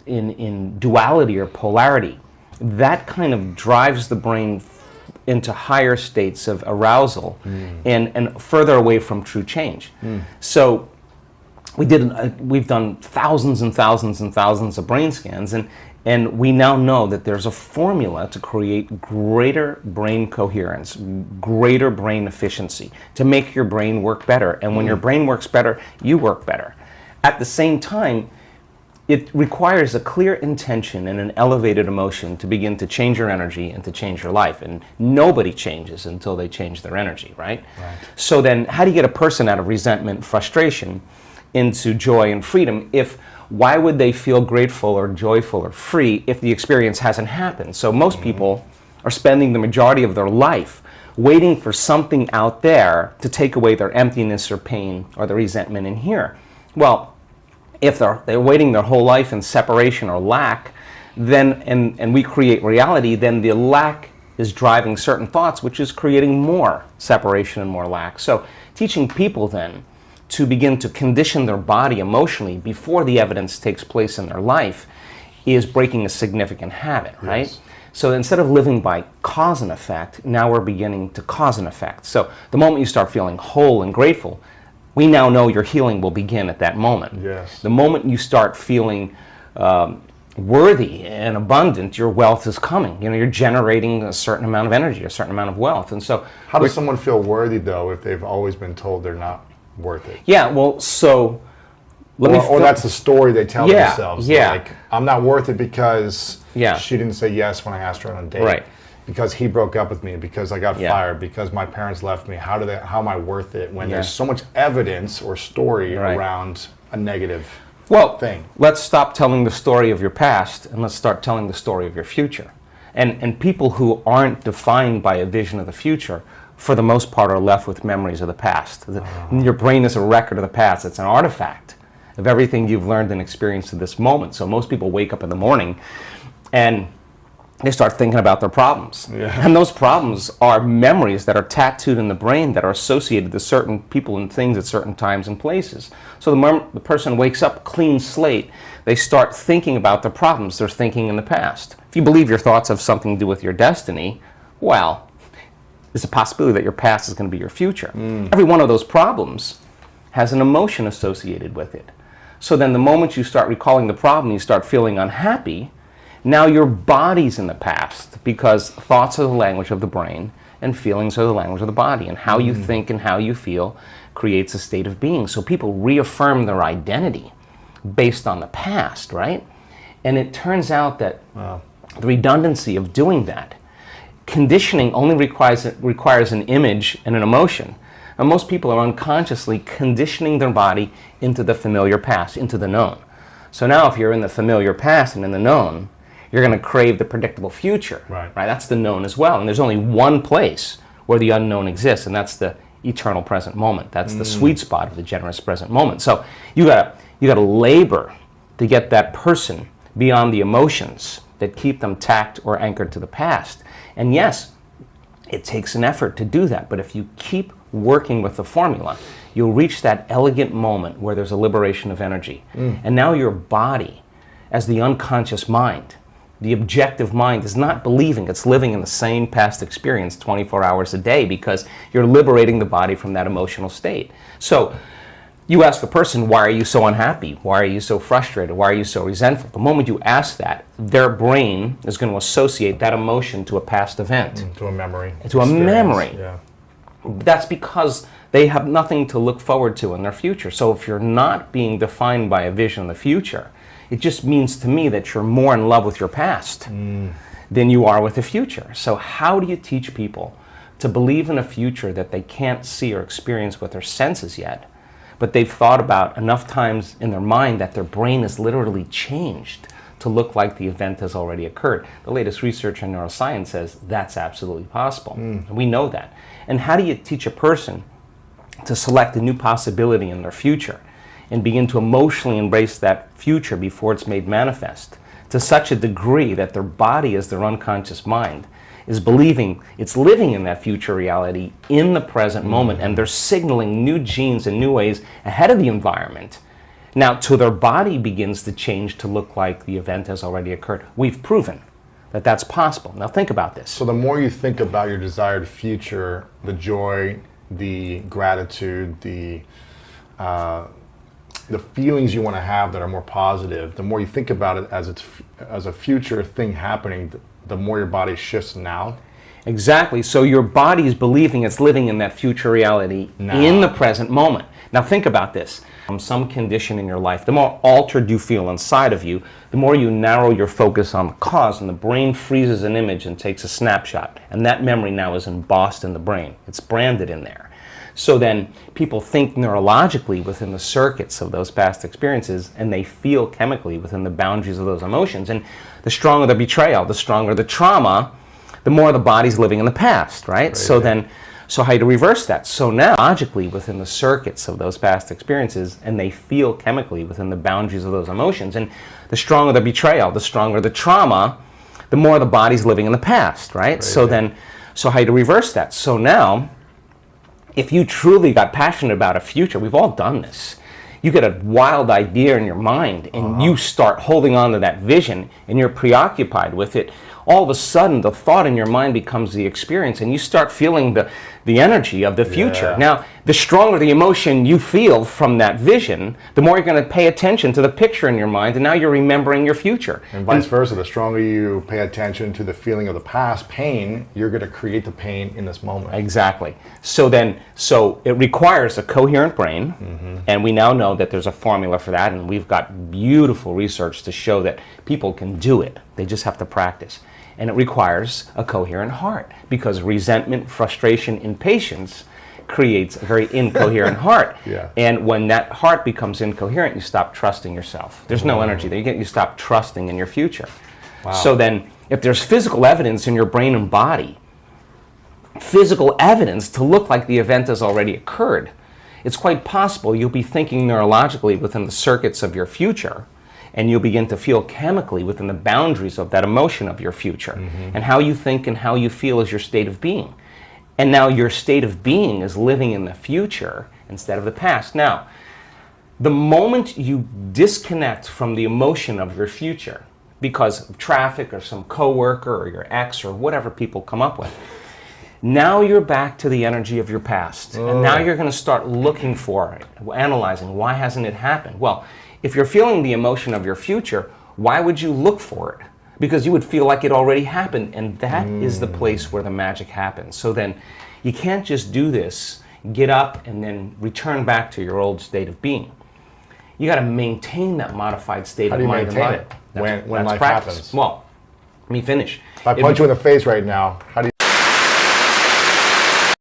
in duality or polarity, that kind of drives the brain into higher states of arousal and further away from true change. So we've done thousands and thousands and thousands of brain scans, and we now know that there's a formula to create greater brain coherence, greater brain efficiency, to make your brain work better. And when your brain works better, you work better. At the same time, it requires a clear intention and an elevated emotion to begin to change your energy and to change your life. And nobody changes until they change their energy, right? So then how do you get a person out of resentment and frustration into joy and freedom? Why would they feel grateful or joyful or free if the experience hasn't happened? So most people are spending the majority of their life waiting for something out there to take away their emptiness or pain or the resentment in here. Well, if they're waiting their whole life in separation or lack, then and we create reality, then the lack is driving certain thoughts, which is creating more separation and more lack. So teaching people then to begin to condition their body emotionally before the evidence takes place in their life is breaking a significant habit, right? Yes. So instead of living by cause and effect, now we're beginning to cause and effect. So the moment you start feeling whole and grateful, we now know your healing will begin at that moment. Yes. The moment you start feeling worthy and abundant, your wealth is coming. You're generating a certain amount of energy, a certain amount of wealth. And so how does someone feel worthy, though, if they've always been told they're not worth it? Yeah, well, so or that's the story they tell themselves. Yeah. Like, I'm not worth it because Yeah. she didn't say yes when I asked her on a date. Right. Because he broke up with me, because I got fired, because my parents left me. How am I worth it when there's so much evidence or story around a negative thing? Let's stop telling the story of your past and let's start telling the story of your future. And people who aren't defined by a vision of the future, for the most part, are left with memories of the past. Your brain is a record of the past. It's an artifact of everything you've learned and experienced to this moment. So most people wake up in the morning and they start thinking about their problems. And those problems are memories that are tattooed in the brain that are associated to certain people and things at certain times and places. So the moment the person wakes up clean slate, they start thinking about the problems they're thinking in the past. If you believe your thoughts have something to do with your destiny, well, there's a possibility that your past is going to be your future. Every one of those problems has an emotion associated with it. So then the moment you start recalling the problem, you start feeling unhappy. Now your body's in the past, because thoughts are the language of the brain and feelings are the language of the body. And how you think and how you feel creates a state of being. So people reaffirm their identity based on the past, right? And it turns out that the redundancy of doing that, conditioning only requires an image and an emotion. And most people are unconsciously conditioning their body into the familiar past, into the known. So now if you're in the familiar past and in the known, you're going to crave the predictable future, right? That's the known as well. And there's only one place where the unknown exists, and that's the eternal present moment. That's the sweet spot of the generous present moment. So you gotta labor to get that person beyond the emotions that keep them tacked or anchored to the past. And yes, it takes an effort to do that, but if you keep working with the formula, you'll reach that elegant moment where there's a liberation of energy. And now your body, as the unconscious mind, the objective mind, is not believing, it's living in the same past experience 24 hours a day, because you're liberating the body from that emotional state. So you ask a person, why are you so unhappy? Why are you so frustrated? Why are you so resentful? The moment you ask that, their brain is going to associate that emotion to a past event. To a memory. To a memory. Yeah. That's because they have nothing to look forward to in their future. So if you're not being defined by a vision of the future, it just means to me that you're more in love with your past than you are with the future. So how do you teach people to believe in a future that they can't see or experience with their senses yet, but they've thought about enough times in their mind that their brain is literally changed to look like the event has already occurred? The latest research in neuroscience says that's absolutely possible. And we know that. And how do you teach a person to select a new possibility in their future and begin to emotionally embrace that future before it's made manifest to such a degree that their body, as their unconscious mind, is believing it's living in that future reality in the present moment, and they're signaling new genes and new ways ahead of the environment Now, till their body begins to change to look like the event has already occurred. We've proven that that's possible. Now think about this. So the more you think about your desired future, the joy, the gratitude, the feelings you want to have that are more positive, the more you think about it as a future thing happening, the more your body shifts now. Exactly. So your body is believing it's living in that future reality in the present moment. Now think about this. From some condition in your life, the more altered you feel inside of you, the more you narrow your focus on the cause, and the brain freezes an image and takes a snapshot. And that memory now is embossed in the brain. It's branded in there. So then people think neurologically within the circuits of those past experiences, and they feel chemically within the boundaries of those emotions. And the stronger the betrayal, the stronger the trauma, the more the body's living in the past, right? So how to reverse that? So now, logically, within the circuits of those past experiences, and they feel chemically within the boundaries of those emotions. And the stronger the betrayal, the stronger the trauma, the more the body's living in the past, right? So how to reverse that? So now, if you truly got passionate about a future, we've all done this. You get a wild idea in your mind, and you start holding on to that vision, and you're preoccupied with it. All of a sudden, the thought in your mind becomes the experience, and you start feeling the energy of the future. Yeah. Now, the stronger the emotion you feel from that vision, the more you're going to pay attention to the picture in your mind, and now you're remembering your future. And vice versa, the stronger you pay attention to the feeling of the past pain, you're going to create the pain in this moment. Exactly. So it requires a coherent brain, and we now know that there's a formula for that, and we've got beautiful research to show that people can do it. They just have to practice. And it requires a coherent heart, because resentment, frustration, impatience creates a very incoherent heart. Yeah. And when that heart becomes incoherent, you stop trusting yourself. There's no energy there. You stop trusting in your future. Wow. So then, if there's physical evidence in your brain and body, physical evidence to look like the event has already occurred, it's quite possible you'll be thinking neurologically within the circuits of your future, and you'll begin to feel chemically within the boundaries of that emotion of your future. And how you think and how you feel is your state of being. And now your state of being is living in the future instead of the past. Now, the moment you disconnect from the emotion of your future because of traffic or some coworker or your ex or whatever people come up with, now you're back to the energy of your past. And now you're going to start looking for it, analyzing, why hasn't it happened? Well, if you're feeling the emotion of your future, why would you look for it? Because you would feel like it already happened, and that is the place where the magic happens. So then you can't just do this, get up, and then return back to your old state of being. You got to maintain that modified state of mind and body. When life practice. happens? Well, let me finish. If I punch you in the face right now, how do you